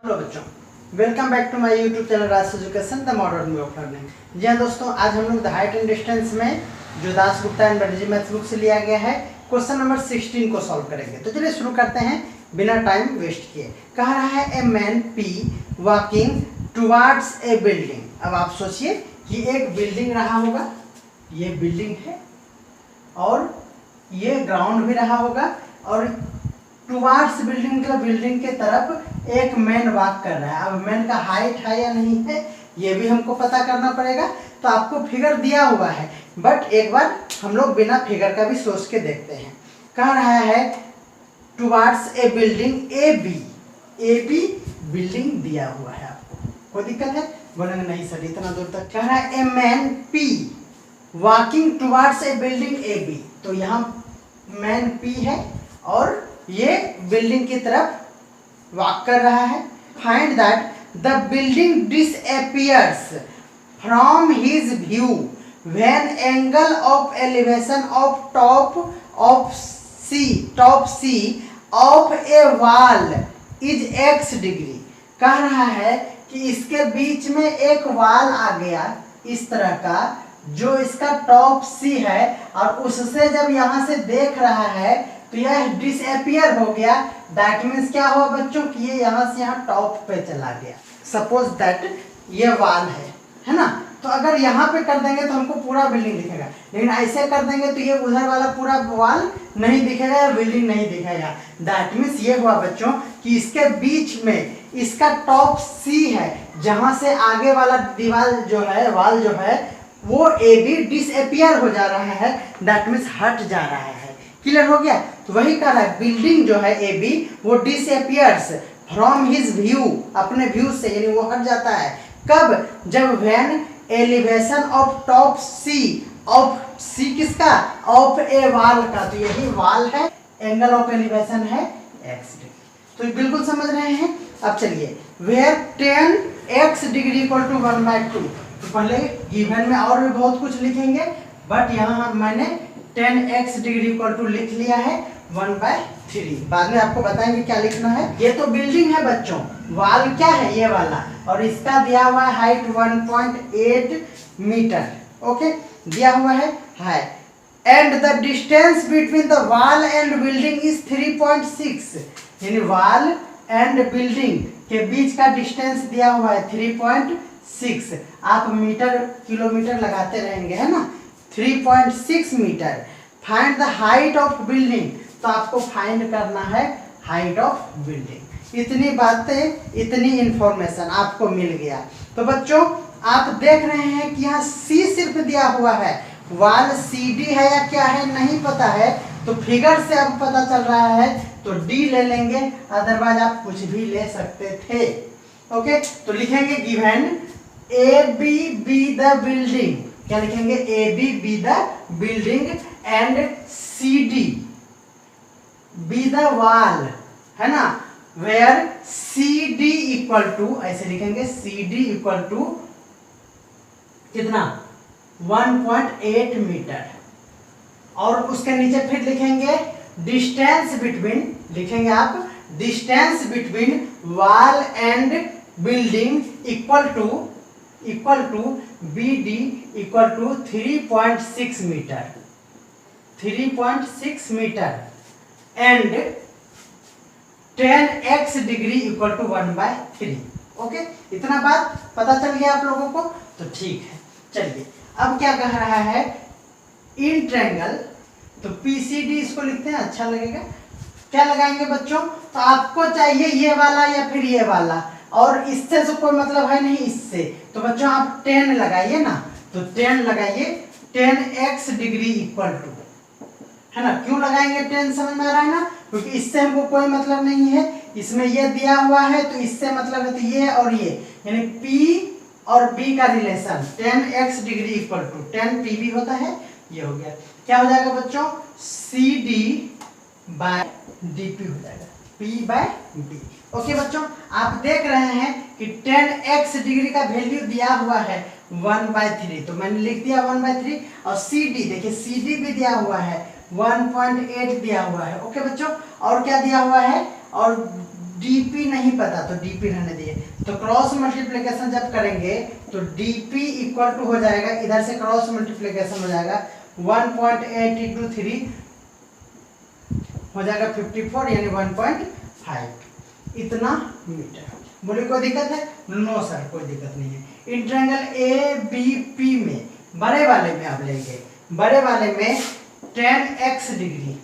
Hello बच्चों, welcome back to my YouTube channel Raj education the modern way of learning. जी हाँ दोस्तों, आज हम लोग द हाइट एंड डिस्टेंस में जो Das Gupta and Banerjee maths book से लिया गया है क्वेश्चन नंबर 16 को सॉल्व करेंगे। तो चलिए शुरू करते हैं बिना टाइम वेस्ट किए। कह रहा है a man P walking towards a building. अब आप सोचिए कि एक बिल्डिंग रहा होगा, ये बिल्डिंग है और ये ग्राउंड भी रहा होगा और टुवर्ड्स बिल्डिंग मतलब बिल्डिंग के तरफ एक मैन वॉक कर रहा है। अब मैन का हाइट है या नहीं है ये भी हमको पता करना पड़ेगा। तो आपको फिगर दिया हुआ है, बट एक बार हम लोग बिना फिगर का भी सोच के देखते हैं। कह रहा है towards a building A B building दिया हुआ है। आपको कोई दिक्कत है? बोलेंगे नहीं सर इतना दूर तक। कह रहा है a man P walking towards a building A B. तो यहाँ मैन पी है और ये बिल्डिंग की तरफ वॉक कर रहा है। Find that the building disappears from his view when angle of elevation of top C of a wall is x degree. कह रहा है कि इसके बीच में एक वॉल आ गया इस तरह का, जो इसका टॉप सी है और उससे जब यहाँ से देख रहा है तो यह डिसअपियर हो गया। दैट मीन्स क्या हुआ बच्चों कि ये यहाँ से यहाँ टॉप पे चला गया। सपोज दैट ये वॉल है ना, तो अगर यहाँ पे कर देंगे तो हमको पूरा बिल्डिंग दिखेगा, लेकिन ऐसे कर देंगे तो ये उधर वाला पूरा वॉल नहीं दिखेगा या बिल्डिंग नहीं दिखेगा। दैट मीन्स ये हुआ बच्चों कि इसके बीच में इसका टॉप सी है, जहाँ से आगे वाला दीवार जो है वॉल जो है वो ए बी डिसअपियर हो जा रहा है। दैट मीन्स हट जा रहा है। क्लियर हो गया? तो वही कह रहा है बिल्डिंग जो है ए बी वो डिसअपियर्स फ्रॉम हिज व्यू, अपने व्यू से, यानी वो हट जाता है। कब? जब व्हेन एलिवेशन ऑफ टॉप सी किसका? ऑफ ए वॉल का। तो यही वॉल है, एंगल ऑफ एलिवेशन है x डिग्री। तो बिल्कुल समझ रहे हैं। अब चलिए where 10x degree equal to 1/2। तो पहले गिवन में और भी बहुत कुछ लिखेंगे, बट यहाँ मैंने 10x डिग्री इक्वल टू लिख लिया है 1/3। बाद में आपको बताएंगे क्या लिखना है। ये तो बिल्डिंग है बच्चों, वॉल क्या है ये वाला, और इसका दिया हुआ है हाइट 1.8 मीटर। ओके, दिया हुआ है and the distance between the wall and building is 3.6। यानी वॉल एंड बिल्डिंग के बीच का डिस्टेंस दिया हुआ है 3.6। आप मीटर किलोमीटर लगाते रहेंगे, है ना। 3.6 metre. Find the height of building. तो आपको फाइंड करना है हाइट ऑफ बिल्डिंग। इतनी बातें, इतनी इंफॉर्मेशन आपको मिल गया। तो बच्चों आप देख रहे हैं कि यहाँ सी सिर्फ दिया हुआ है, वॉल CD है या क्या है नहीं पता है। तो फिगर से अब पता चल रहा है तो D ले लेंगे, अदरवाइज आप कुछ भी ले सकते थे। ओके, तो लिखेंगे given AB be the building. क्या लिखेंगे? AB be the building and CD be the wall, है ना। वेयर CD इक्वल टू, ऐसे लिखेंगे CD इक्वल टू कितना? 1.8 मीटर। और उसके नीचे फिर लिखेंगे डिस्टेंस बिटवीन, लिखेंगे आप distance between wall and building equal to BD equal to 3.6 metre, 3.6 metre and 10x degree equal to 1/3। Okay, इतना बात पता चल गया आप लोगों को? तो ठीक है, चलिए अब क्या कह रहा है इन ट्रायंगल। तो PCD इसको लिखते हैं, अच्छा लगेगा। क्या लगाएंगे बच्चों? तो आपको चाहिए ये वाला या फिर ये वाला, और इससे तो कोई मतलब है नहीं इससे। तो बच्चों आप 10 लगाइए ना, तो 10 लगाइए, 10x डिग्री इक्वल टू, है ना। क्यों लगाएंगे 10? समझ में आ रहा है ना, क्योंकि इससे हमको कोई मतलब नहीं है। इसमें ये दिया हुआ है तो इससे मतलब है तो ये और ये, यानी P और B का relation 10x degree equal to 10 PB होता है। ये हो गया, क्या हो जाएगा बच्चों? CD बाय DP हो जाएगा, P/B। ओके बच्चों, आप देख रहे हैं कि 10x डिग्री का वैल्यू दिया हुआ है 1/3, तो मैंने लिख दिया 1/3। और CD देखिए, CD भी दिया हुआ है 1.8 दिया हुआ है। ओके बच्चों, और क्या दिया हुआ है? और डीपी नहीं पता तो डीपी रहने दिए। तो क्रॉस मल्टीप्लिकेशन जब करेंगे तो डीपी इक्वल टू हो जाएगा, इधर से क्रॉस मल्टीप्लिकेशन हो जाएगा 1.8 इंटू 3 हो जाएगा 54 यानी 1.5 इतना मीटर। बोले कोई दिक्कत है? नो सर कोई दिक्कत नहीं है। इन ट्रायंगल ए बी पी में बड़े वाले में आप लेंगे, बड़े वाले में 10x degree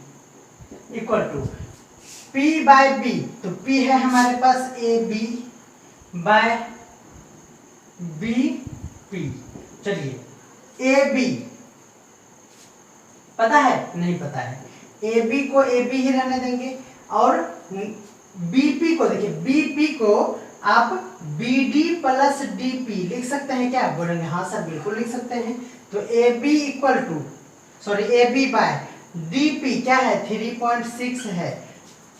equal to P by B, तो P है हमारे पास A B by B P. चलिए ए बी पता है? नहीं पता है। ए बी को ए बी ही रहने देंगे और बीपी को देखिए, बीपी को आप B D plus D P लिख सकते हैं क्या? बोलेंगे हाँ सर बिल्कुल लिख सकते हैं। तो A B equal to A B by D P क्या है? 3.6 है।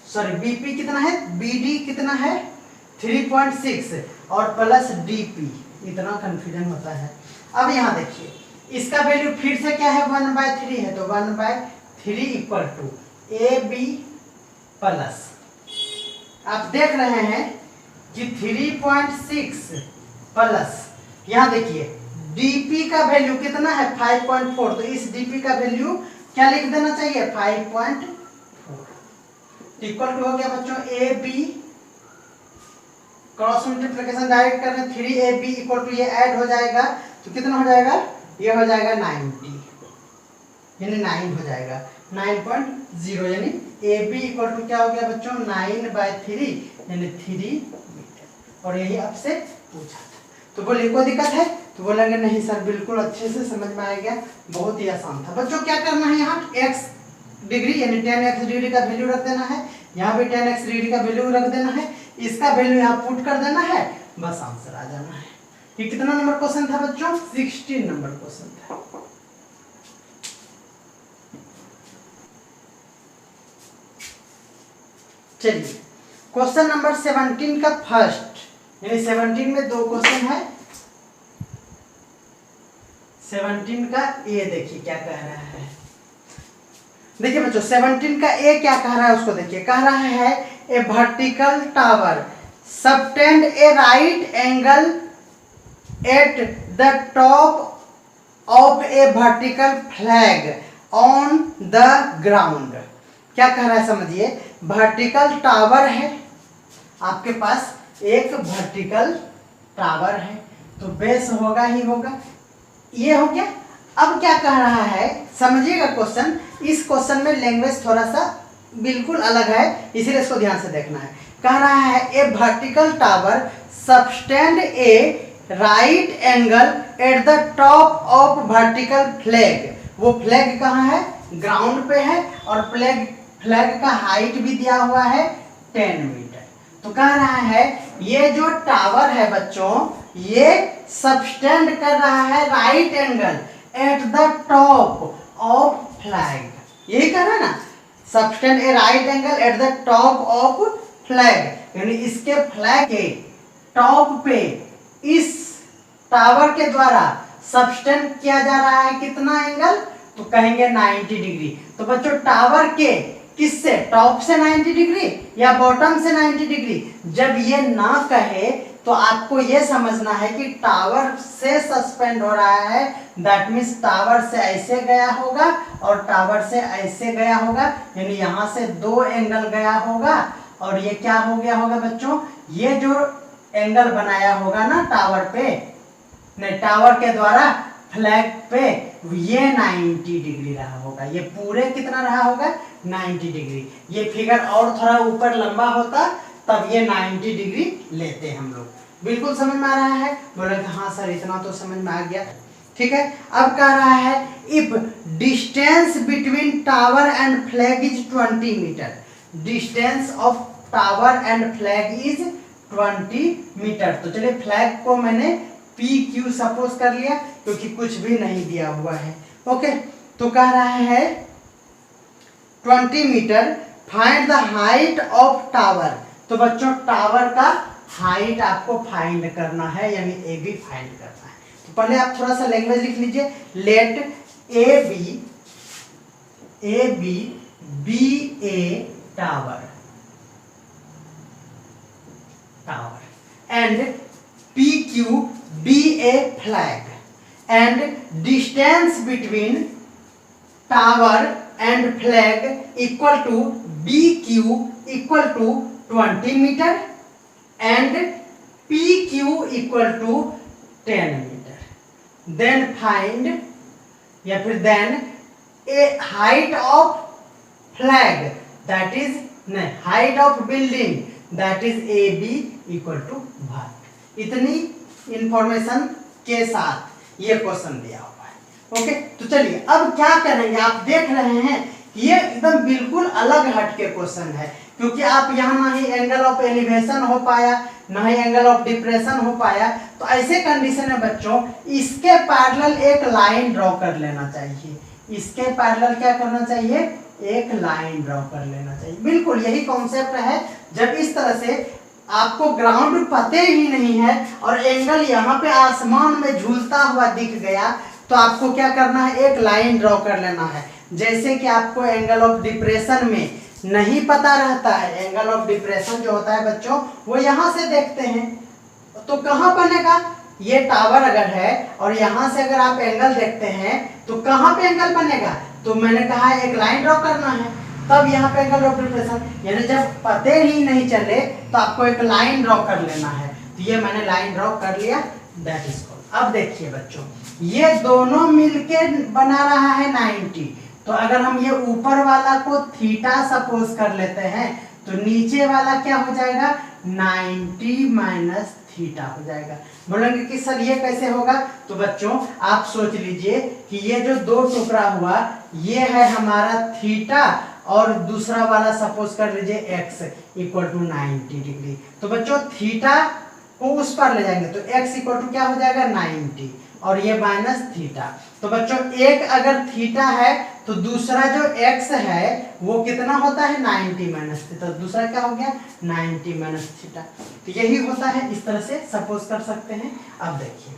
सॉरी बीपी कितना है? बीडी कितना है? 3.6 और प्लस डीपी, इतना कंफ्यूजन होता है। अब यहाँ देखिए इसका वैल्यू फिर से क्या है? 1/3 है, तो 1/3 equal to A B plus, आप देख रहे हैं कि 3.6 प्लस यहाँ देखिए डीपी का वैल्यू कितना है? 5.4, तो इस डीपी का वैल्यू क्या लिख देना चाहिए? 5.4 इक्वल टू हो गया बच्चों A B, cross multiplication direct कर रहे हैं, 3ab इक्वल टू ये ऐड हो जाएगा तो कितना हो जाएगा? ये हो जाएगा 90 यानी 9 हो जाएगा 9.0 यानी ab इक्वल टू क्या हो गया बच्चों? 9/3 यानी 3 मीटर। और यही आपसे पूछा था, तो बोलिए कोई दिक्कत है? तो बोलेंगे नहीं सर बिल्कुल अच्छे से समझ में आ गया, बहुत ही आसान था। बच्चों क्या करना है? यहाँ x डिग्री यानी 10x डिग्री का वैल्यू रख देना है, यहाँ भी 10x डिग्री का वैल्यू रख देना है, इसका वैल्यू यहाँ पुट कर देना है, बस आंसर आ जाना है। ये कितना नंबर क्वेश्चन था बच्चों? 16 नंबर क्वेश्चन था। चलिए क्वेश्चन नंबर 17 का फर्स्ट, यानी 17 में दो क्वेश्चन है। 17 का ए देखिए क्या कह रहा है। देखिए बच्चों 17 का ए क्या कह रहा है उसको देखिए। कह रहा है a vertical tower subtend a right angle at the top of a vertical flag on the ground. क्या कह रहा है समझिए, वर्टिकल टावर है आपके पास, एक वर्टिकल टावर है तो बेस होगा ही होगा, ये हो गया। अब क्या कह रहा है समझिएगा क्वेश्चन, इस क्वेश्चन में लैंग्वेज थोड़ा सा बिल्कुल अलग है, इसीलिए इसको ध्यान से देखना है। कह रहा है a vertical tower subtend a right angle at the top of vertical flag. वो फ्लैग कहाँ है? ग्राउंड पे है, और फ्लैग का हाइट भी दिया हुआ है 10 मीटर। तो कह रहा है ये जो टावर है बच्चों, ये सबटेंड कर रहा है right angle at the top of flag, यही कह रहा है ना, subtend a right angle at the top of flag, यानी इसके फ्लैग के टॉप पे इस टावर के द्वारा सबटेंड किया जा रहा है कितना एंगल? तो कहेंगे 90 डिग्री। तो बच्चों टावर के किससे? टॉप से 90 डिग्री या बॉटम से 90 डिग्री? जब ये ना कहे तो आपको ये समझना है कि टावर से सस्पेंड हो रहा है, दैट मीन्स टावर से ऐसे गया होगा और टावर से ऐसे गया होगा, यानी यहाँ से दो एंगल गया होगा, और ये क्या हो गया होगा बच्चों? ये जो एंगल बनाया होगा ना टावर पे, नहीं टावर के द्वारा फ्लैग पे, ये 90 डिग्री रहा होगा। ये पूरे कितना रहा होगा? 90 डिग्री। ये फिगर और थोड़ा ऊपर लंबा होता तब ये 90 डिग्री लेते हम लोग। बिल्कुल समझ में आ रहा है? बोले हाँ सर इतना तो समझ में आ गया, ठीक है। अब कह रहा है if distance between tower and flag is 20 metre, distance of tower and flag is 20 metre. तो चलिए फ्लैग को मैंने PQ सपोज कर लिया क्योंकि कुछ भी नहीं दिया हुआ है, ओके। तो कह रहा है 20 metre, find the height of tower. तो बच्चों टावर का हाइट आपको फाइंड करना है, यानी ए बी फाइंड करना है। तो पहले आप थोड़ा सा लैंग्वेज लिख लीजिए, let A B be a tower, tower and PQ be a flag and distance between tower and flag equal to BQ equal to 20 meter and PQ equal to 10 meter. Then find या फिर then a height of flag that is नहीं height of building that is AB equal to what. इतनी information के साथ ये question दिया हुआ है। ओके, तो चलिए अब क्या करेंगे, आप देख रहे हैं ये एकदम बिल्कुल अलग हट के क्वेश्चन है, क्योंकि आप यहाँ ना ही एंगल ऑफ एलिवेशन हो पाया ना ही एंगल ऑफ डिप्रेशन हो पाया। तो ऐसे कंडीशन में बच्चों इसके पैरेलल एक लाइन ड्रॉ कर लेना चाहिए। इसके पैरेलल क्या करना चाहिए, एक लाइन ड्रॉ कर लेना चाहिए। बिल्कुल यही कॉन्सेप्ट है। जब इस तरह से आपको ग्राउंड पते ही नहीं है और एंगल यहाँ पे आसमान में झूलता हुआ दिख गया तो आपको क्या करना है, एक लाइन ड्रॉ कर लेना है। जैसे कि आपको एंगल ऑफ डिप्रेशन में नहीं पता रहता है, एंगल ऑफ डिप्रेशन जो होता है बच्चों वो यहाँ से देखते हैं तो कहाँ बनेगा, ये टावर अगर है और यहाँ से अगर आप एंगल देखते हैं तो कहाँ पे एंगल बनेगा, तो मैंने कहा एक लाइन ड्रॉ करना है, तब यहाँ पे एंगल ऑफ डिप्रेशन। यानी जब पते ही नहीं चले तो आपको एक लाइन ड्रॉ कर लेना है। तो ये मैंने लाइन ड्रॉ कर लिया, दैट इज कॉल्ड। अब देखिए बच्चों ये दोनों मिलके बना रहा है 90। तो अगर हम ये ऊपर वाला को थीटा सपोज कर लेते हैं तो नीचे वाला क्या हो जाएगा, 90 माइनस थीटा हो जाएगा। बोलेंगे कि सर ये कैसे होगा, तो बच्चों आप सोच लीजिए कि ये जो दो टुकड़ा हुआ ये है हमारा थीटा और दूसरा वाला सपोज कर लीजिए एक्स इक्वल टू 90 डिग्री। तो बच्चों थीटा को उस पर ले जाएंगे तो एक्स इक्वल टू क्या हो जाएगा 90 और ये माइनस थीटा। तो बच्चों एक अगर थीटा है तो दूसरा जो एक्स है वो कितना होता है 90 माइनस थीटा, दूसरा क्या हो गया 90 माइनस थीटा। तो यही होता है, इस तरह से सपोज कर सकते हैं। अब देखिए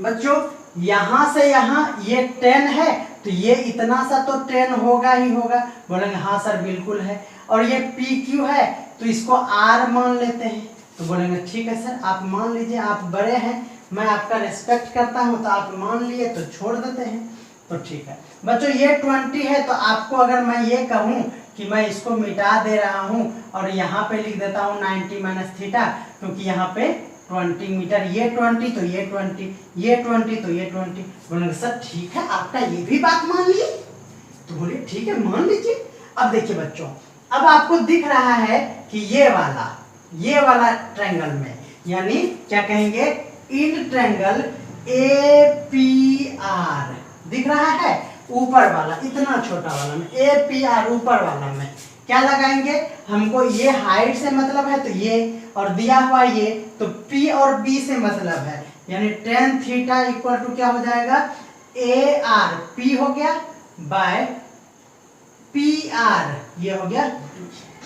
बच्चों यहाँ से यहाँ ये 10 है तो ये इतना सा तो 10 होगा ही होगा। बोलेंगे हाँ सर बिल्कुल है। और ये PQ है तो इसको R मान लेते हैं। तो बोलेंगे ठीक है सर आप मान लीजिए, आप बड़े हैं मैं आपका रिस्पेक्ट करता हूं तो आप मान लिए तो छोड़ देते हैं। तो ठीक है बच्चों ये 20 है तो आपको अगर मैं ये कहूं कि मैं इसको मिटा दे रहा हूं और यहाँ पे लिख देता हूं 90 माइनस थीटा, क्योंकि यहाँ पे 20 मीटर, ये 20 तो ये 20, ये 20 तो ये 20। बोलेंगे सर ठीक है आपका ये भी बात मान लिए, तो बोलिए ठीक है मान लीजिए। अब देखिए बच्चों अब आपको दिख रहा है कि ये वाला ट्रायंगल में यानी क्या कहेंगे इन ट्रायंगल APR दिख रहा है, ऊपर वाला इतना छोटा वाला में APR ऊपर वाला में क्या लगाएंगे, हमको ये हाइट से मतलब है तो ये और दिया हुआ ये तो P और B से मतलब है, यानी tan थीटा इक्वल टू क्या हो जाएगा AR P हो गया बाय PR ये हो गया।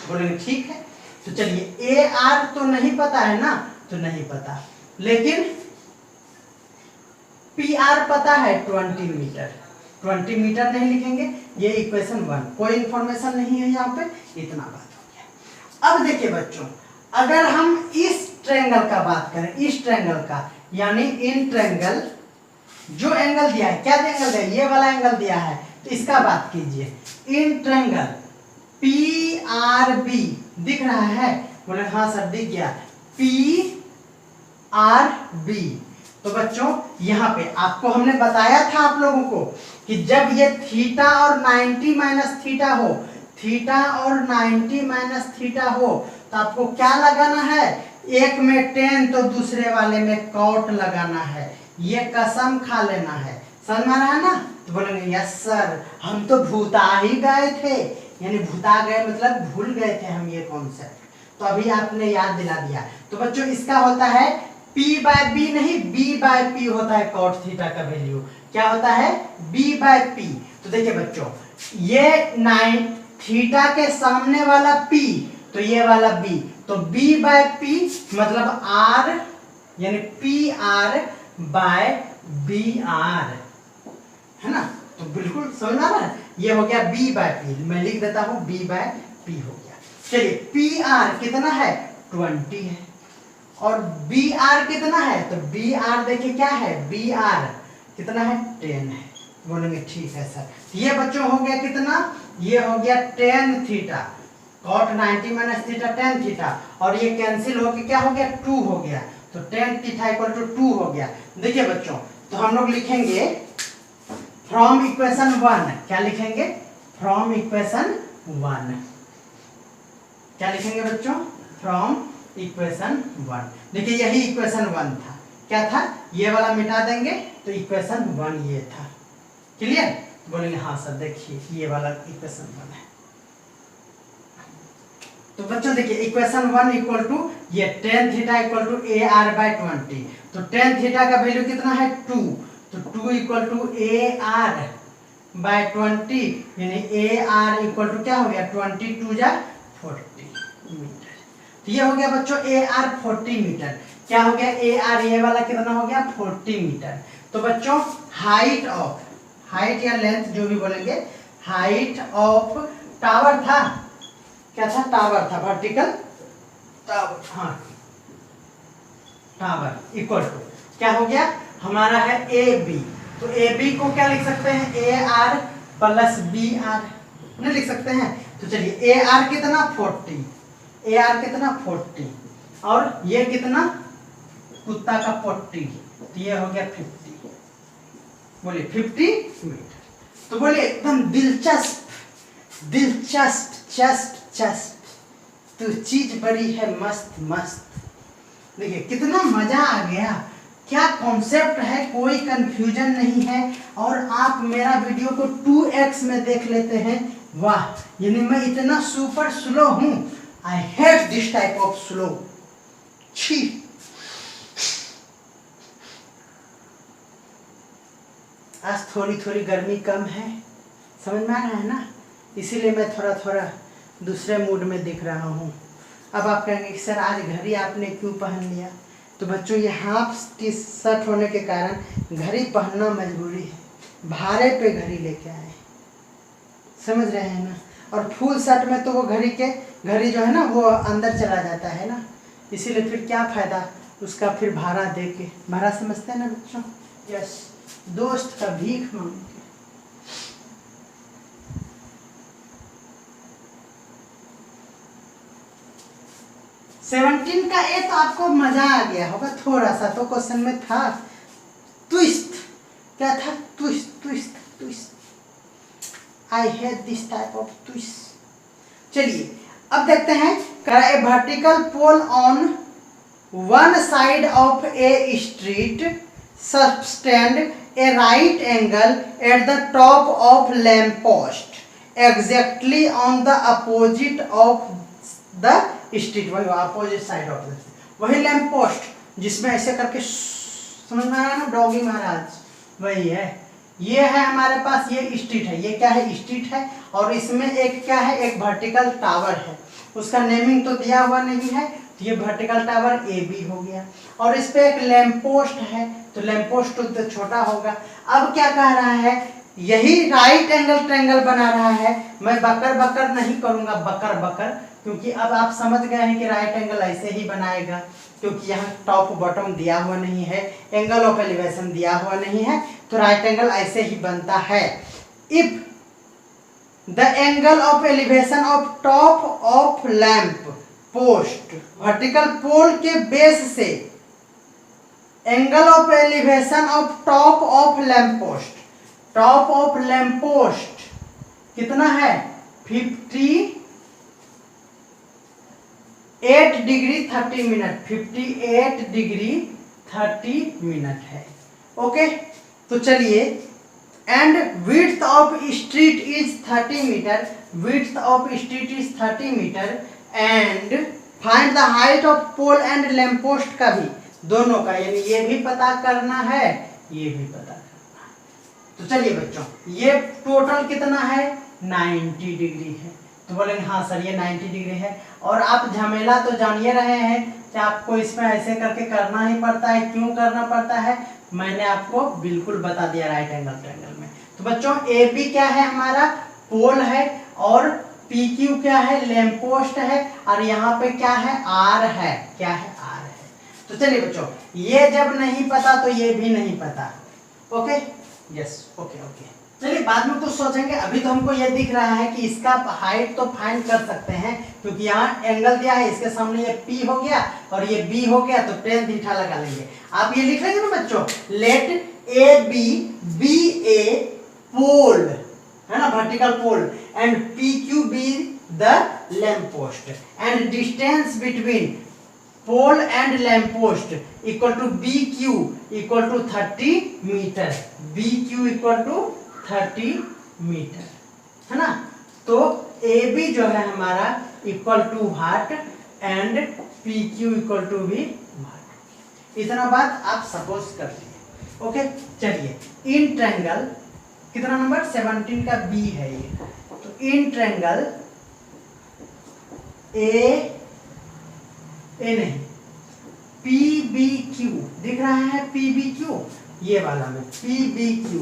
बोलेंगे ठीक है तो चलिए AR तो नहीं पता है ना, तो नहीं पता, लेकिन PR पता है 20 मीटर। 20 मीटर नहीं लिखेंगे, ये इक्वेशन 1, कोई इंफॉर्मेशन नहीं है यहाँ पे, इतना बात हो गया। अब देखिए बच्चों अगर हम इस ट्रायंगल का बात करें, इस ट्रायंगल का यानी इन ट्रायंगल जो एंगल दिया है, क्या एंगल दिया है, ये वाला एंगल दिया है, तो इसका बात कीजिए। इन ट्रायंगल PRB दिख रहा है, बोले हाँ सर दिख गया PRB। तो बच्चों यहाँ पे आपको हमने बताया था आप लोगों को कि जब ये थीटा और 90 माइनस थीटा हो, थीटा और 90 माइनस थीटा हो तो आपको क्या लगाना है, एक में tan तो दूसरे वाले में cot लगाना है। ये कसम खा लेना है, समझ में आ रहा है ना। तो बोलेंगे यस सर हम तो भूता ही गए थे, यानी भूता गए मतलब भूल गए थे हम ये कॉन्सेप्ट, तो अभी आपने याद दिला दिया। तो बच्चों इसका होता है P बाय B नहीं B बाय P होता है cot थीटा का वैल्यू, क्या होता है B बाय P। तो देखिए बच्चों ये 9 थीटा के सामने वाला P तो ये वाला B, तो B बाय P मतलब R यानी PR बाय BR है ना। तो बिल्कुल समझ आ रहा है, ये हो गया B बाय P, मैं लिख देता हूं B बाय P हो गया। चलिए PR कितना है 20 है। और बी आर कितना है, तो बी आर देखिए क्या है, बी आर कितना है, 10 है। बोलेंगे ठीक है सर। ये बच्चों हो गया कितना, ये हो गया tan theta, cot 90 minus theta tan theta, और ये कैंसिल होके क्या हो गया, 2 हो गया, तो tan थीटा इक्वल टू 2 हो गया। देखिए बच्चों, तो हम लोग लिखेंगे फ्रॉम इक्वेशन 1, क्या लिखेंगे, फ्रॉम इक्वेशन 1, क्या लिखेंगे बच्चों, फ्रॉम इक्वेशन 1। देखिए यही इक्वेशन 1 था, क्या था, ये वाला मिटा देंगे तो इक्वेशन 1 ये था। क्लियर, बोलेंगे हाँ सर देखिए ये वाला इक्वेशन 1 है। तो बच्चों देखिए इक्वेशन 1 इक्वल टू ये tan theta equal to A R by 20, तो tan थीटा का वैल्यू कितना है 2, तो 2 equal to A R by 20, यानी ए आर इक्वल टू क्या हो गया 22 जा 40 मीटर। तो ये हो गया बच्चों ए आर 40 मीटर, क्या हो गया ए आर, ये वाला कितना हो गया 40 मीटर। तो बच्चों हाइट ऑफ, हाइट या लेंथ जो भी बोलेंगे, हाइट ऑफ टावर था, क्या था, टावर था, वर्टिकल टावर, हाँ टावर इक्वल टू क्या हो गया हमारा है ए बी, तो ए बी को क्या लिख सकते हैं, A R plus B R, नहीं लिख सकते हैं। तो चलिए ए आर कितना 40, ए आर कितना 40, और ये कितना कुत्ता का 40, तो ये हो गया 50, बोलिए 50 मीटर। तो बोलिए एकदम दिलचस्प, दिलचस्प, चस्प चस्प, तो चीज बड़ी है मस्त मस्त। देखिए कितना मजा आ गया, क्या कॉन्सेप्ट है, कोई कंफ्यूजन नहीं है, और आप मेरा वीडियो को 2x में देख लेते हैं, वाह, यानी मैं इतना सुपर स्लो हूं, आई hate this type of slow, छी। आज थोड़ी थोड़ी गर्मी कम है, समझ में आ रहा है ना, इसीलिए मैं थोड़ा थोड़ा दूसरे मूड में दिख रहा हूँ। अब आप कहेंगे कि सर आज घड़ी आपने क्यों पहन लिया, तो बच्चों ये हाफ टी शर्ट होने के कारण घड़ी पहनना मजबूरी है, भाड़े पे घड़ी लेके आए, समझ रहे हैं ना। और फुल शर्ट में तो वो घड़ी जो है ना वो अंदर चला जाता है ना, इसीलिए फिर क्या फ़ायदा उसका, फिर भाड़ा दे के, भाड़ा समझते हैं ना बच्चों, यस, दोस्त का भीख मांग के। सेवनटीन का ए तो आपको मजा आ गया होगा थोड़ा सा, तो क्वेश्चन में था ट्विस्ट, क्या था, twist twist twist, I hate this type of twist. चलिए अब देखते हैं, a vertical pole on one side of a street sustained a right angle at the top of lamp post exactly on the opposite of the street, वही opposite side of the, वही lamp post जिसमें ऐसे करके समझ में आया ना doggy महाराज, वही है। ये है हमारे पास, ये स्ट्रीट है, ये क्या है स्ट्रीट है, और इसमें एक क्या है, एक वर्टिकल टावर है, उसका नेमिंग तो दिया हुआ नहीं है, तो ये वर्टिकल टावर ए बी हो गया, और इस पे एक लैम्प पोस्ट है, तो लैम्प पोस्ट तो छोटा होगा। अब क्या कह रहा है, यही राइट एंगल ट्रायंगल बना रहा है, मैं बकर बकर नहीं करूंगा, बकर बकर, क्योंकि अब आप समझ गए हैं कि राइट एंगल ऐसे ही बनाएगा, क्योंकि यहाँ टॉप बॉटम दिया हुआ नहीं है, एंगल ऑफ एलिवेशन दिया हुआ नहीं है, तो राइट एंगल ऐसे ही बनता है। If the angle of elevation of top of lamp post, vertical pole के बेस से angle of elevation of top of lamp post, top of lamp post कितना है 58 डिग्री 30 मिनट, 58 डिग्री 30 मिनट है, okay. तो चलिए, and width of street is 30 metre, width of street is 30 metre, and find the height of pole and lamp post का भी, दोनों का, यानी ये भी पता करना है, ये भी पता करना है। तो चलिए बच्चों, ये टोटल कितना है 90 डिग्री है, तो बोलेंगे हाँ सर ये 90 डिग्री है, और आप झमेला तो जानिए रहे हैं कि आपको इसमें ऐसे करके करना ही पड़ता है, क्यों करना पड़ता है मैंने आपको बिल्कुल बता दिया राइट एंगल ट्रायंगल में। तो बच्चों ए बी क्या है हमारा पोल है, और पी क्यू क्या है, लैंप पोस्ट है, और यहाँ पे क्या है, आर है, क्या है, आर है। तो चलिए बच्चों, ये जब नहीं पता तो ये भी नहीं पता। Okay, yes, okay okay. चलिए बाद में कुछ सोचेंगे, अभी तो हमको ये दिख रहा है कि इसका हाइट तो फाइंड कर सकते हैं, क्योंकि यहाँ एंगल दिया है, इसके सामने ये P हो गया और ये B हो गया, तो tan थीटा लगा लेंगे। आप ये लिख लेंगे ना बच्चों, लेट AB be a pole, है ना, vertical pole, and PQ be the lamp post, and distance between pole and lamp post equal to BQ equal to 30 metre, BQ equal to 30 metre, है ना। तो AB जो है हमारा equal to what and PQ equal to भी what. इतना बात आप सपोज कर लीजिए। ओके, चलिए इन ट्रायंगल, कितना नंबर 17 का B है ये, तो इन ट्रायंगल ए नहीं, PBQ दिख रहा है, PBQ ये वाला में PBQ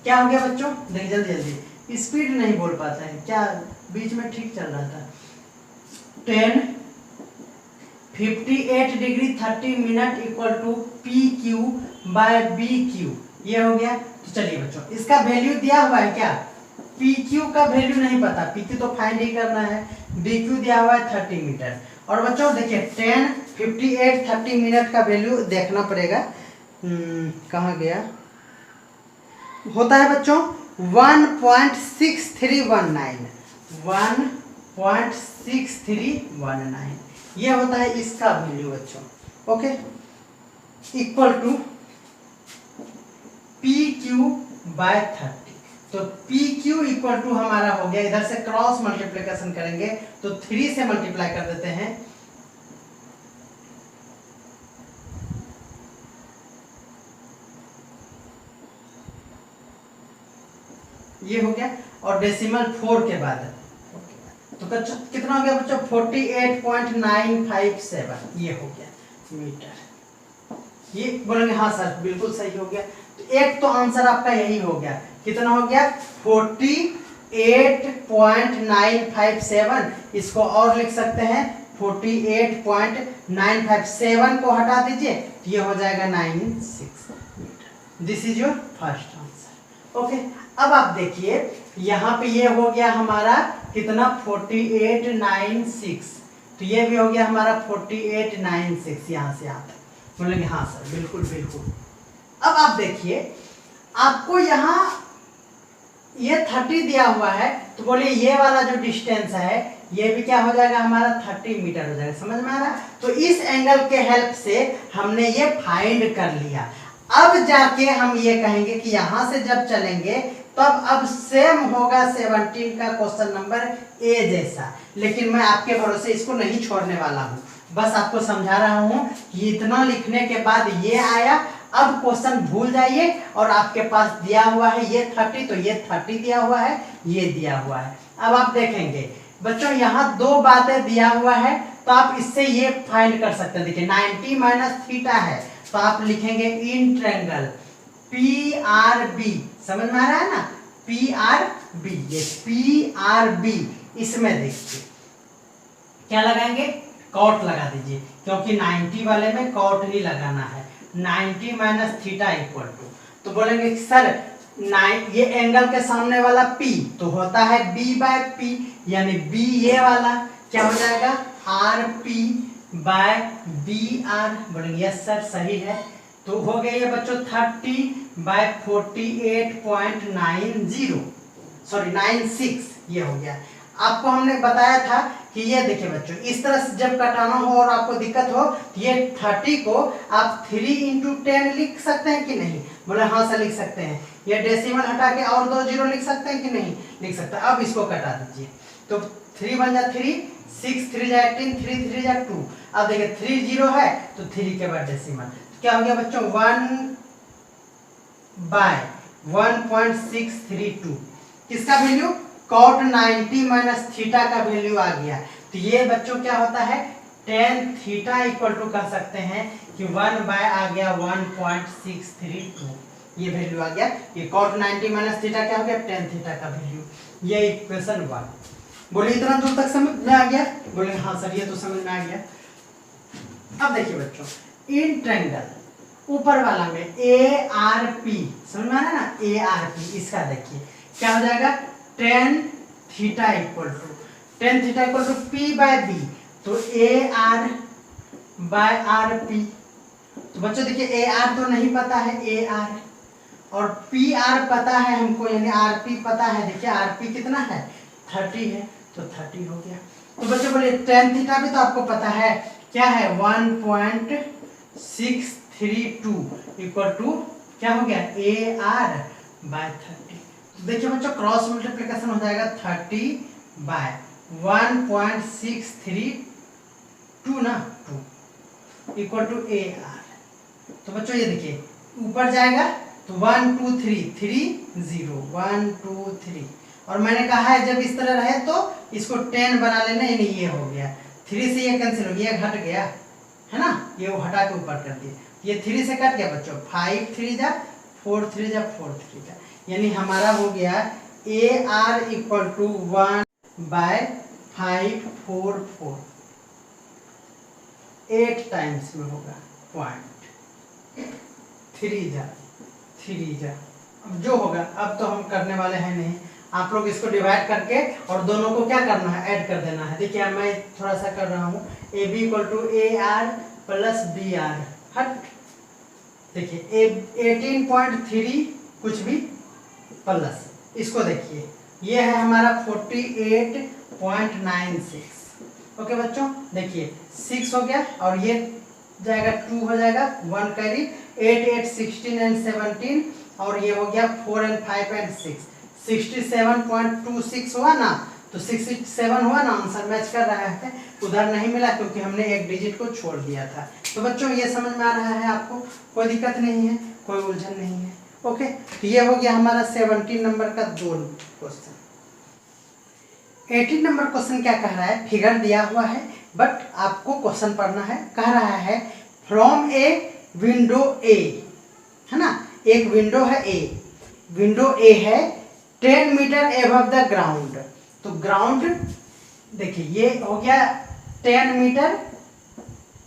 क्या हो गया बच्चों, देखिए जल्दी जल्दी, स्पीड नहीं बोल पाता है क्या, बीच में ठीक चल रहा था। 10 58 degree 30 minute equal to PQ by BQ, ये हो गया। तो चलिए बच्चों, इसका वैल्यू दिया हुआ है क्या, PQ का वैल्यू नहीं पता, PQ तो फाइंड ही करना है, BQ दिया हुआ है 30 मीटर। और बच्चों देखिए 10 58 30 मिनट का वैल्यू देखना पड़ेगा, कहाँ गया, होता है बच्चों 1.6319, 1.6319 ये होता है इसका वैल्यू बच्चों। Okay, equal to PQ by 30, तो PQ इक्वल टू हमारा हो गया, इधर से क्रॉस मल्टीप्लिकेशन करेंगे तो 3 से मल्टीप्लाई कर देते हैं, ये हो गया, और डेसिमल 4 के बाद तो कितना हो गया बच्चों 48.957, ये हो गया मीटर। ये बोलेंगे हाँ सर बिल्कुल सही हो गया, तो एक तो आंसर आपका यही हो गया, कितना हो गया 48.957, इसको और लिख सकते हैं 48.957 को हटा दीजिए तो ये हो जाएगा 96 metre. This is your first answer. Okay, अब आप देखिए यहाँ पे ये हो गया हमारा कितना 4896, तो ये भी हो गया हमारा 4896 यहाँ से यहाँ तक, बोलेंगे हाँ सर बिल्कुल बिल्कुल। अब आप देखिए आपको यहाँ ये 30 दिया हुआ है, तो बोलिए ये वाला जो डिस्टेंस है ये भी क्या हो जाएगा हमारा 30 मीटर हो जाएगा, समझ में आ रहा है। तो इस एंगल के हेल्प से हमने ये फाइंड कर लिया। अब जाके हम ये कहेंगे कि यहाँ से जब चलेंगे तब अब सेम होगा 17 का क्वेश्चन नंबर ए जैसा, लेकिन मैं आपके भरोसे इसको नहीं छोड़ने वाला हूँ, बस आपको समझा रहा हूँ कि इतना लिखने के बाद ये आया, अब क्वेश्चन भूल जाइए और आपके पास दिया हुआ है ये 30, तो ये 30 दिया हुआ है, ये दिया हुआ है। अब आप देखेंगे बच्चों यहाँ दो बातें दिया हुआ है, तो आप इससे ये फाइंड कर सकते हैं। देखिए 90 माइनस थीटा है, तो आप लिखेंगे इन ट्रायंगल PRB, समझ में आ रहा है ना, PRB, ये PRB, इसमें देखिए क्या लगाएंगे, कॉट लगा दीजिए, क्योंकि 90 वाले में कॉट ही लगाना है। 90 माइनस थीटा इक्वल टू, तो बोलेंगे सर ये एंगल के सामने वाला P तो होता है B बाय P, यानी B ये वाला क्या हो जाएगा RP बाय BR, बोलेंगे यस सर सही है। तो हो गया ये बच्चों 30 बाय 96, ये हो गया। आपको हमने बताया था कि ये देखिए बच्चों इस तरह से जब कटाना हो और आपको दिक्कत हो तो ये 30 को आप 3 × 10 लिख सकते हैं कि नहीं, बोले हाँ सर लिख सकते हैं। ये डेसिमल हटा के और 2 जीरो लिख सकते हैं कि नहीं, लिख सकते हैं। अब इसको कटा दीजिए, तो 3 × 3 6 3 × 18 3 3 × 2। अब देखिए 3 जीरो है तो 3 के बाद डेसिमल, तो क्या हो गया बच्चों 1/1.632, किसका वैल्यू cot 90 माइनस थीटा का वैल्यू आ गया। तो ये बच्चों क्या होता है tan थीटा इक्वल टू कह सकते हैं कि 1 आ गया 1.632, ये वैल्यू आ गया। ये cot 90 माइनस थीटा क्या हो गया tan थीटा का वैल्यू, ये इक्वेशन 1। बोले इतना दूर तक समझ में आ गया? बोले हाँ सर ये तो समझ में आ गया। अब देखिए बच्चों, इन ट्रायंगल ऊपर वाला में ए आर पी समझ में आ रहा है ना, ए आर पी, इसका देखिए क्या हो जाएगा, tan theta equal to P by B, तो A R by R P. तो बच्चों देखिए ए आर तो नहीं पता है, ए आर, और पी आर पता है हमको, यानी आर पी पता है। देखिए आर पी कितना है, 30 है, तो 30 हो गया। तो बच्चों बोले टेन थीटा भी तो आपको पता है क्या है, 1.632 इक्वल टू क्या हो गया, ए आर बाय 30। तो देखिए बच्चों क्रॉस मल्टीप्लिकेशन हो जाएगा 30 बाय 1.632 ना 2 इक्वल टू ए आर। तो बच्चों ये देखिए ऊपर जाएगा तो 1 2 3 3 0 1 2 3, और मैंने कहा है जब इस तरह रहे तो इसको 10 बना लेना, यानी ये हो गया 3 से ये कैंसिल हो गया, घट गया है ना, ये वो हटा के ऊपर कर दिया, ये 3 से कट गया बच्चों, 5 3 जा 4 3 जा 4 3 जा, यानी हमारा हो गया A R equal to 1 by 544, 8 times में होगा, पॉइंट 3 जा 3 जा। अब जो होगा, अब तो हम करने वाले हैं नहीं, आप लोग इसको डिवाइड करके और दोनों को क्या करना है, ऐड कर देना है। देखिए मैं थोड़ा सा कर रहा हूँ, A B equal to A R plus B R, हट देखिए 18.3 कुछ भी प्लस, इसको देखिए ये है हमारा 48.96। ओके बच्चों देखिए 6 हो गया, और ये जाएगा 2 हो जाएगा, 1 कैरी, 8 8 16 एंड 17, और ये हो गया 4 एंड 5 एंड 6, 67.26 हुआ ना, तो 67 हुआ ना, आंसर मैच कर रहा है। उधर नहीं मिला क्योंकि हमने एक डिजिट को छोड़ दिया था। तो बच्चों ये समझ में आ रहा है आपको, कोई दिक्कत नहीं है, कोई उलझन नहीं है। ओके, तो ये हो गया हमारा 17 नंबर का 2 क्वेश्चन। 18 नंबर क्वेश्चन क्या कह रहा है, फिगर दिया हुआ है बट आपको क्वेश्चन पढ़ना है। कह रहा है फ्रॉम ए विंडो ए, है ना, एक विंडो है ए, विंडो ए है 10 मीटर एबव द ग्राउंड। तो ग्राउंड देखिए ये हो गया 10 मीटर,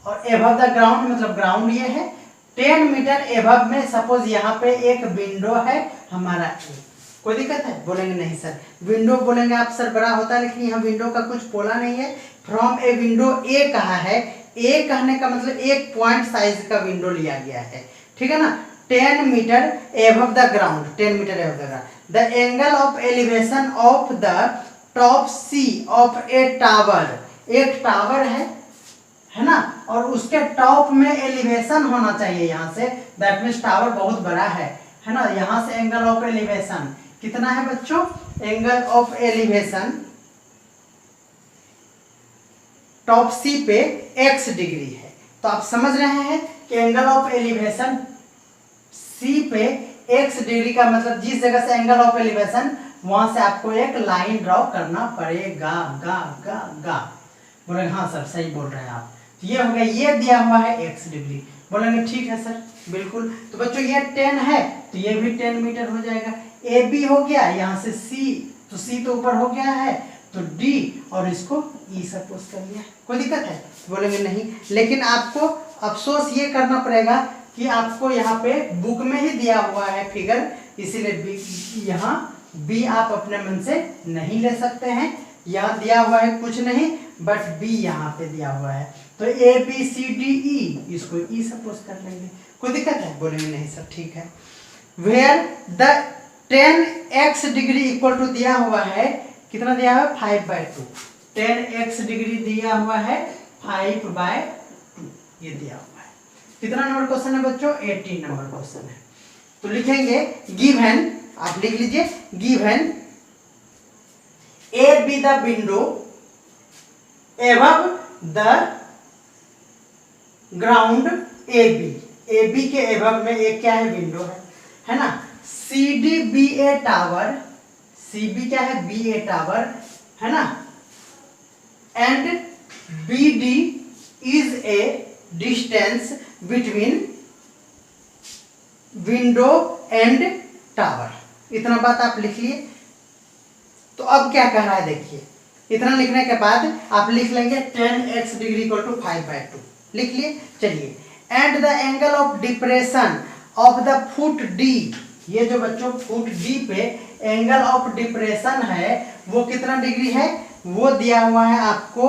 और एबव द ग्राउंड मतलब ग्राउंड ये है 10 मीटर एबव में, सपोज यहाँ पे एक विंडो है हमारा ए, कोई दिक्कत है? बोलेंगे नहीं सर, विंडो बोलेंगे आप सर बड़ा होता है, लेकिन यहाँ विंडो का कुछ बोला नहीं है। फ्रॉम ए विंडो ए कहा है, ए कहने का मतलब एक पॉइंट साइज का विंडो लिया गया है, ठीक है ना, 10 metre above the ground, 10 metre above the ground, the angle of elevation of the top C of a tower, एक टावर है ना, और उसके टॉप में एलिवेशन होना चाहिए यहाँ से, दैट मीन्स टावर बहुत बड़ा है ना, यहाँ से एंगल ऑफ एलिवेशन कितना है बच्चों, एंगल ऑफ एलिवेशन टॉप सी पे x डिग्री है। तो आप समझ रहे हैं कि एंगल ऑफ एलिवेशन सी पे x डिग्री का मतलब जिस जगह से एंगल ऑफ एलिवेशन, वहां से आपको एक लाइन ड्रॉ करना पड़ेगा, गा गा गा। बोलेंगे हाँ सर सही बोल रहे हैं आप। तो ये हो गया, ये दिया हुआ है x डिग्री, बोलेंगे ठीक है सर बिल्कुल। तो बच्चों ये 10 है तो ये भी 10 मीटर हो जाएगा। ए बी हो गया, यहाँ से सी, तो सी तो ऊपर हो गया है, तो डी, और इसको ई सपोज कर लिया, कोई दिक्कत है? बोलेंगे नहीं, लेकिन आपको अफसोस ये करना पड़ेगा कि आपको यहाँ पे बुक में ही दिया हुआ है फिगर, इसीलिए यहाँ बी आप अपने मन से नहीं ले सकते हैं। यहाँ दिया हुआ है कुछ नहीं, बट बी यहाँ पे दिया हुआ है, तो A B C D E, इसको ई सपोज कर लेंगे, कोई दिक्कत है? बोलेंगे नहीं सर ठीक है। Where the 10x degree equal to दिया हुआ है, कितना दिया हुआ है, 5/2, 10x डिग्री दिया हुआ है 5/2, ये दिया हुआ है। कितना नंबर क्वेश्चन है बच्चों, 18 नंबर क्वेश्चन है। तो लिखेंगे गिवन, आप लिख लीजिए given A B the window above the ground A B के एबव में एक क्या है, विंडो है ना, C D be a tower, C B क्या है, बी ए टावर है ना, and B D is a distance between window and tower. इतना बात आप लिख लिए। तो अब क्या कह रहा है देखिए, इतना लिखने के बाद आप लिख लेंगे 10x डिग्री इक्वल टू 5/2 लिख लिए। चलिए, and the angle of depression of the foot D, ये जो बच्चों फुट डी पे एंगल ऑफ डिप्रेशन है वो कितना डिग्री है, वो दिया हुआ है आपको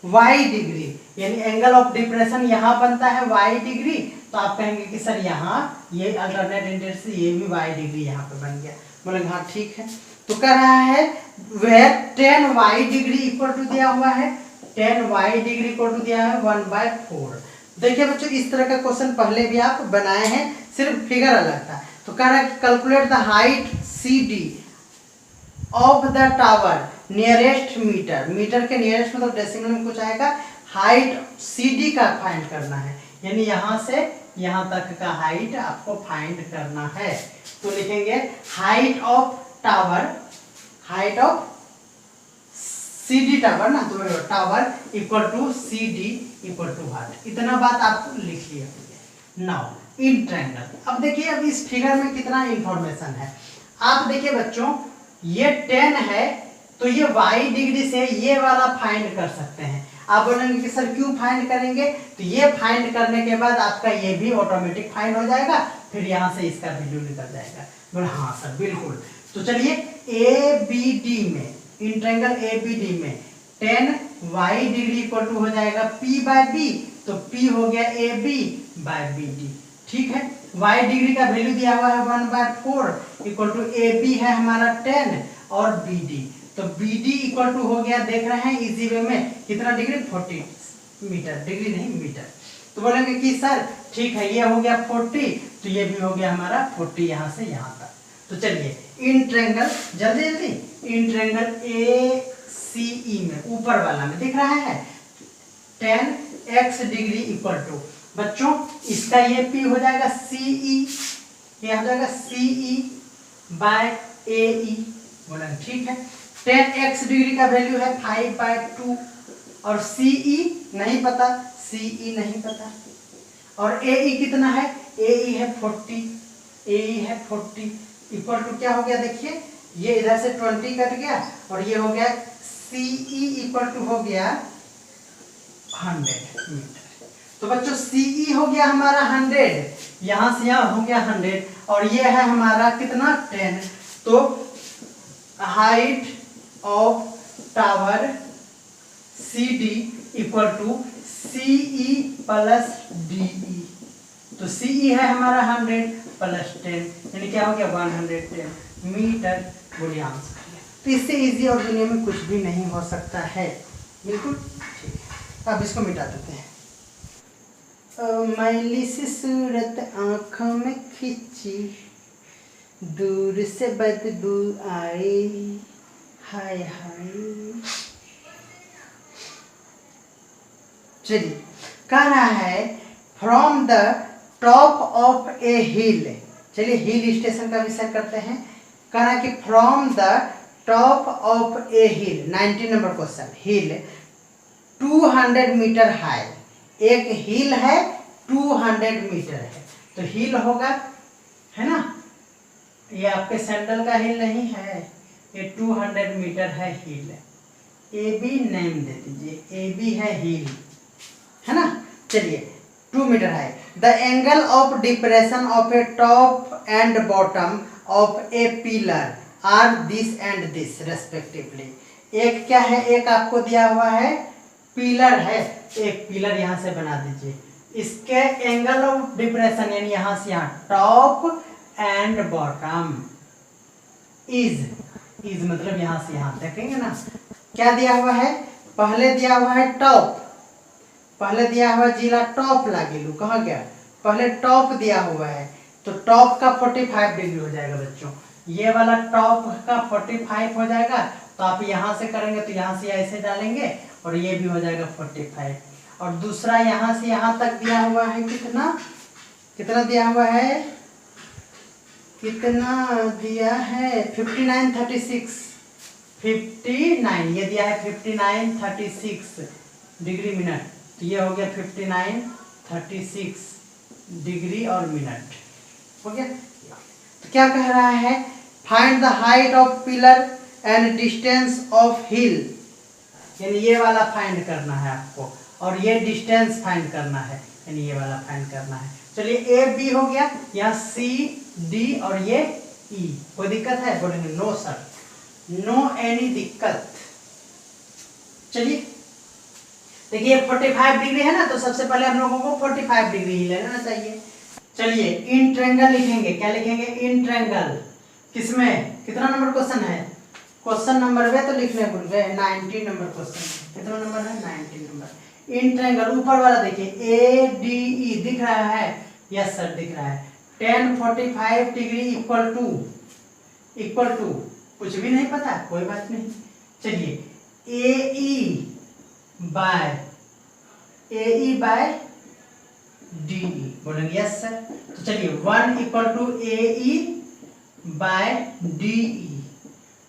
y डिग्री, यानी एंगल ऑफ डिप्रेशन यहाँ बनता है y डिग्री, तो आप कहेंगे कि सर यहाँ ये अल्टरनेट इंटेंसिटी ये भी y डिग्री यहाँ पे बन गया। बोलेंगे हाँ ठीक है। तो कर रहा है वह 10y डिग्री इक्वल टू दिया हुआ है, 10y डिग्री इक्वल टू दिया है 1/4। देखिए बच्चों, इस तरह का क्वेश्चन पहले भी आप बनाए हैं, सिर्फ फिगर अलग था। तो कह रहा है calculate the height CD of the tower nearest metre, metre के नियरेस्ट मतलब डेसिमल में कुछ आएगा, हाइट CD का फाइंड करना है, यानी यहाँ से यहाँ तक का हाइट आपको फाइंड करना है। तो लिखेंगे height of tower, height of CD tower ना, तो tower equal to CD equal to height, इतना बात आपको लिख लिया। नाउ इन ट्रायंगल, अब देखिए अब इस फिगर में कितना इंफॉर्मेशन है। आप देखिए बच्चों, ये 10 है तो ये y डिग्री से ये वाला फाइंड कर सकते हैं। आप बोलेंगे कि सर क्यों फाइंड करेंगे, तो ये फाइंड करने के बाद आपका ये भी ऑटोमेटिक फाइंड हो जाएगा, फिर यहाँ से इसका वैल्यू निकल जाएगा। बोले हाँ सर बिल्कुल। तो चलिए ABD में, इन ट्रायंगल ABD में 10y डिग्री इक्वल टू हो जाएगा P/B, तो P हो गया AB/BD, ठीक है। y डिग्री का वैल्यू दिया हुआ है 1/4 इक्वल टू AB है हमारा 10 और BD, तो BD इक्वल टू हो गया, देख रहे हैं इजी वे में कितना डिग्री, 40 मीटर, डिग्री नहीं मीटर। तो बोलेंगे कि सर ठीक है ये हो गया 40, तो ये भी हो गया हमारा 40 यहाँ से यहाँ तक। तो चलिए इन ट्रायंगल जल्दी जल्दी, इन ट्रायंगल ACE में ऊपर वाला में दिख रहा है 10x डिग्री इक्वल टू, बच्चों इसका ये P हो जाएगा CE, ये हो जाएगा CE/AE। बोला ठीक है। 10x डिग्री का वैल्यू है 5/2 और CE नहीं पता, CE नहीं पता, और AE कितना है, AE है 40, AE है 40 इक्वल टू क्या हो गया, देखिए ये इधर से 20 कट गया और ये हो गया CE इक्वल टू हो गया 100 मीटर। तो बच्चों CE हो गया हमारा 100, यहाँ से यहाँ हो गया 100 और ये है हमारा कितना 10। तो height of tower CD equal to CE plus DE, तो CE है हमारा 100 प्लस 10, यानी क्या हो गया 110 मीटर। बोलिए आंसर। तो इससे इजी और दुनिया में कुछ भी नहीं हो सकता है, बिल्कुल ठीक है। अब इसको मिटा देते हैं। मैली सी सूरत आँखों में खींची, दूर से बदबू आई, हाय हाय। चलिए कह रहा है from the top of a हिल, चलिए हिल स्टेशन का विषय करते हैं। कह रहा है कि from the top of a hill, 19 number question, hill 200 metre high, एक हिल है 200 मीटर है, तो हिल होगा है ना, ये आपके सैंडल का हिल नहीं है, ये 200 मीटर है हिल। AB नेम दे दीजिए, AB है हिल, है ना। चलिए 2 मीटर है। The angle of depression of a top and bottom of a pillar are this and this respectively. एक क्या है, एक आपको दिया हुआ है पिलर है, एक पिलर यहाँ से बना दीजिए, इसके एंगल ऑफ डिप्रेशन यानी यहाँ से यहाँ टॉप एंड बॉटम इज मतलब यहाँ से यहाँ देखेंगे ना, क्या दिया हुआ है, पहले दिया हुआ है टॉप, पहले दिया हुआ जिला टॉप लागेलू, कहाँ गया, पहले टॉप दिया हुआ है, तो टॉप का 45 डिग्री हो जाएगा बच्चों, ये वाला टॉप का 45 हो जाएगा, तो आप यहाँ से करेंगे तो यहाँ से ऐसे डालेंगे और ये भी हो जाएगा 45, और दूसरा यहाँ से यहाँ तक दिया हुआ है कितना, कितना दिया हुआ है, कितना दिया है 59 36, 59 ये दिया है 59 36 डिग्री मिनट, तो ये हो गया 59 36 डिग्री और मिनट हो गया। तो क्या कह रहा है, find the height of pillar and distance of hill, यानी ये वाला फाइंड करना है आपको, और ये डिस्टेंस फाइंड करना है, यानी ये वाला फाइंड करना है। चलिए ए बी हो गया, यहाँ सी डी और ये ई। कोई दिक्कत है? बोलेंगे नो सर, नो एनी दिक्कत। चलिए देखिए 45 डिग्री है ना, तो सबसे पहले हम लोगों को 45 डिग्री ही लेना चाहिए। चलिए इन ट्रायंगल लिखेंगे, क्या लिखेंगे? In triangle. किसमें? कितना नंबर क्वेश्चन है? क्वेश्चन नंबर वे तो लिखने भूल गए, 19 नंबर क्वेश्चन। कितना नंबर है? 19 नंबर। इन ट्रायंगल ऊपर वाला देखिए ए डी ई दिख रहा है? यस सर दिख रहा है। tan 45 डिग्री इक्वल टू कुछ भी नहीं पता, कोई बात नहीं। चलिए ए ई बाय डी ई, बोलेंगे यस सर। तो चलिए 1 equal to A E by D E,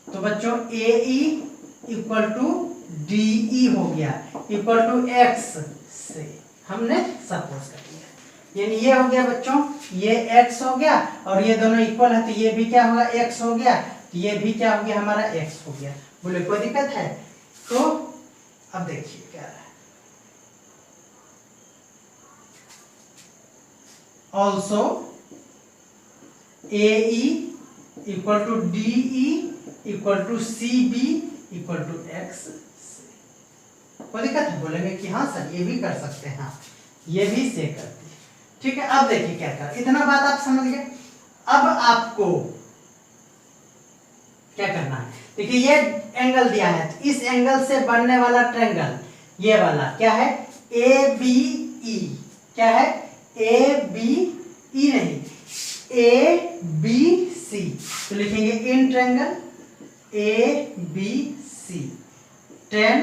तो बच्चों A E equal to D E हो गया, इक्वल टू एक्स से हमने सपोज कर दिया, यानी ये हो गया बच्चों, ये x हो गया और ये दोनों इक्वल है, तो ये भी क्या होगा? x हो गया, तो ये भी क्या हो गया? हमारा x हो गया। बोले कोई दिक्कत है? तो अब देखिए क्या है, also A E equal to D E equal to C B equal to X. कोई दिक्कत है? बोलेंगे कि हाँ सर ये भी कर सकते हैं, हाँ ये भी से करती है। ठीक है, अब देखिए क्या कर, इतना बात आप समझ गए। अब आपको क्या करना है? देखिए ये एंगल दिया है, तो इस एंगल से बनने वाला ट्रायंगल ये वाला क्या है? A B E. क्या है? ए बी ई नहीं, ए बी सी। तो लिखेंगे in triangle A B C, tan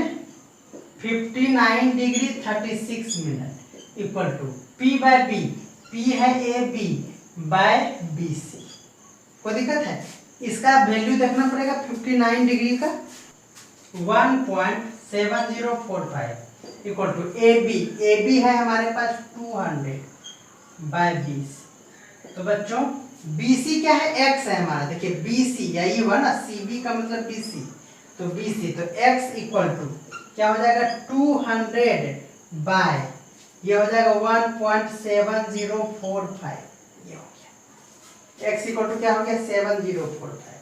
59 degree 36 minute equal to P by B, P है A B by B C. कोई दिक्कत है? इसका वैल्यू देखना पड़ेगा 59 डिग्री का 1.7045 इक्वल टू ए बी है हमारे पास 200 बाय 20। तो बच्चों BC क्या है? x है हमारा, देखिए BC यही हुआ ना, CB का मतलब BC, तो BC तो x इक्वल टू क्या हो जाएगा? 200 बाय ये हो जाएगा 1.7045, ये हो गया। x इक्वल टू क्या हो गया? 7045।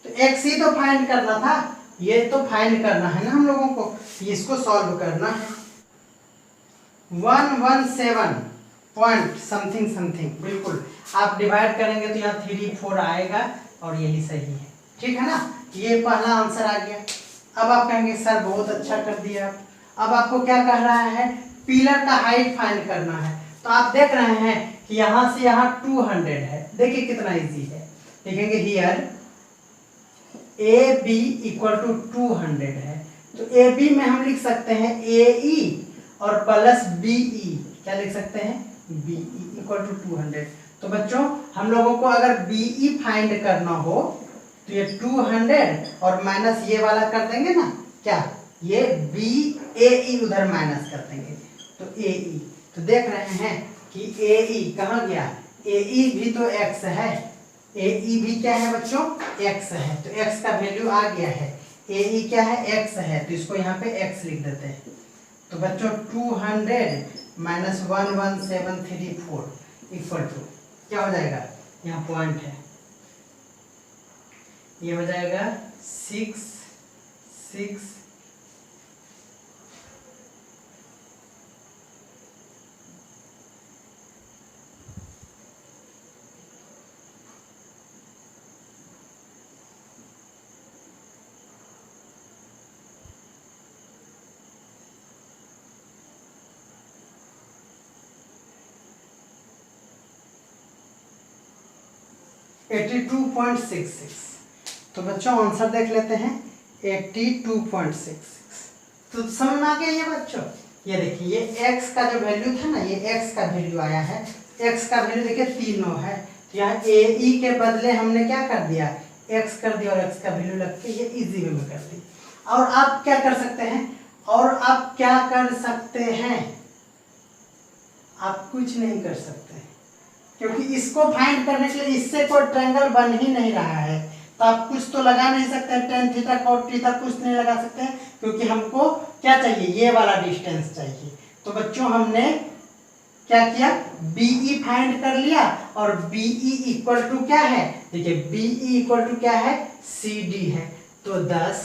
तो x ही तो फाइंड करना था, ये तो फाइंड करना है ना हम लोगों को, इसको सॉल्व करना है। 117 पॉइंट समथिंग समथिंग, बिल्कुल आप डिवाइड करेंगे तो यहाँ 3 4 आएगा और यही सही है। ठीक है ना, ये पहला आंसर आ गया। अब आप कहेंगे सर बहुत अच्छा कर दिया आप। अब आपको क्या कह रहा है? पिलर का हाइट फाइंड करना है। तो आप देख रहे हैं कि यहाँ से यहाँ 200 है, देखिए कितना इजी है। देखेंगे here A B equal to 200 है, तो ए बी में हम लिख सकते हैं ए ई और प्लस बी ई, क्या लिख सकते हैं? B E equal to 200। तो बच्चों हम लोगों को अगर बी ई फाइंड करना हो तो ये 200 और माइनस ये वाला कर देंगे ना, क्या ये बी ए ई उधर माइनस कर देंगे, तो ए ई। तो देख रहे हैं कि ए ई कहाँ गया? ए ई भी तो x है, ए ई भी क्या है बच्चों? x है, तो x का वैल्यू आ गया है। ए ई क्या है? x है, तो इसको यहाँ पे x लिख देते हैं। तो बच्चों 200 माइनस 11734 इक्वल टू क्या हो जाएगा? यहाँ पॉइंट है, ये हो जाएगा 6 6 82.66। तो बच्चों आंसर देख लेते हैं 82.66। तो समझ में आ गया ये बच्चों? ये देखिए ये x का जो वैल्यू था ना, ये x का वैल्यू आया है। x का वैल्यू देखिए 3 है, तो यहाँ ए ई के बदले हमने क्या कर दिया? x कर दिया और x का वैल्यू लग के ये इजी वे में कर दी। और आप क्या कर सकते हैं? और आप क्या कर सकते हैं? आप कुछ नहीं कर सकते, क्योंकि इसको फाइंड करने के लिए इससे कोई ट्रायंगल बन ही नहीं रहा है। तो आप कुछ तो लगा नहीं सकते हैं, टेन थीटा कॉट थीटा कुछ नहीं लगा सकते हैं, क्योंकि हमको क्या चाहिए, ये वाला डिस्टेंस चाहिए। तो बच्चों हमने क्या किया, बीई फाइंड कर लिया, और बीई इक्वल टू क्या है, देखिए बीई इक्वल टू क्या है, सी डी है। तो 10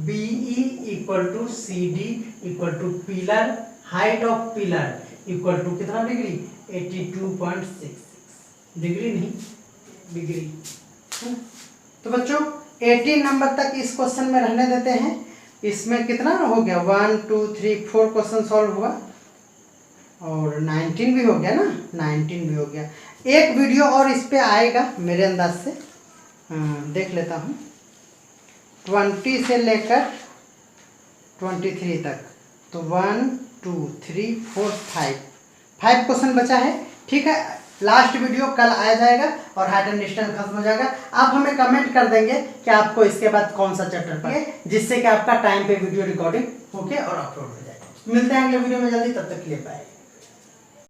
BE equal to C D equal to pillar, height of pillar equal to कितना डिग्री, 82.66 डिग्री, नहीं डिग्री। तो बच्चों 18 नंबर तक इस क्वेश्चन में रहने देते हैं। इसमें कितना हो गया, 1 2 3 4 क्वेश्चन सॉल्व हुआ, और 19 भी हो गया ना, 19 भी हो गया। एक वीडियो और इस पे आएगा मेरे अंदाज से, देख लेता हूँ, 20 से लेकर 23 तक। तो 1 2 3 4 5 क्वेश्चन बचा है, ठीक है। लास्ट वीडियो कल आ जाएगा और हाइट एंड डिस्टेंस खत्म हो जाएगा। आप हमें कमेंट कर देंगे कि आपको इसके बाद कौन सा चैप्टर पढ़े, जिससे कि आपका टाइम पे वीडियो रिकॉर्डिंग होके और अपलोड हो जाए। मिलते हैं अगले वीडियो में जल्दी, तब तक के लिए बाय।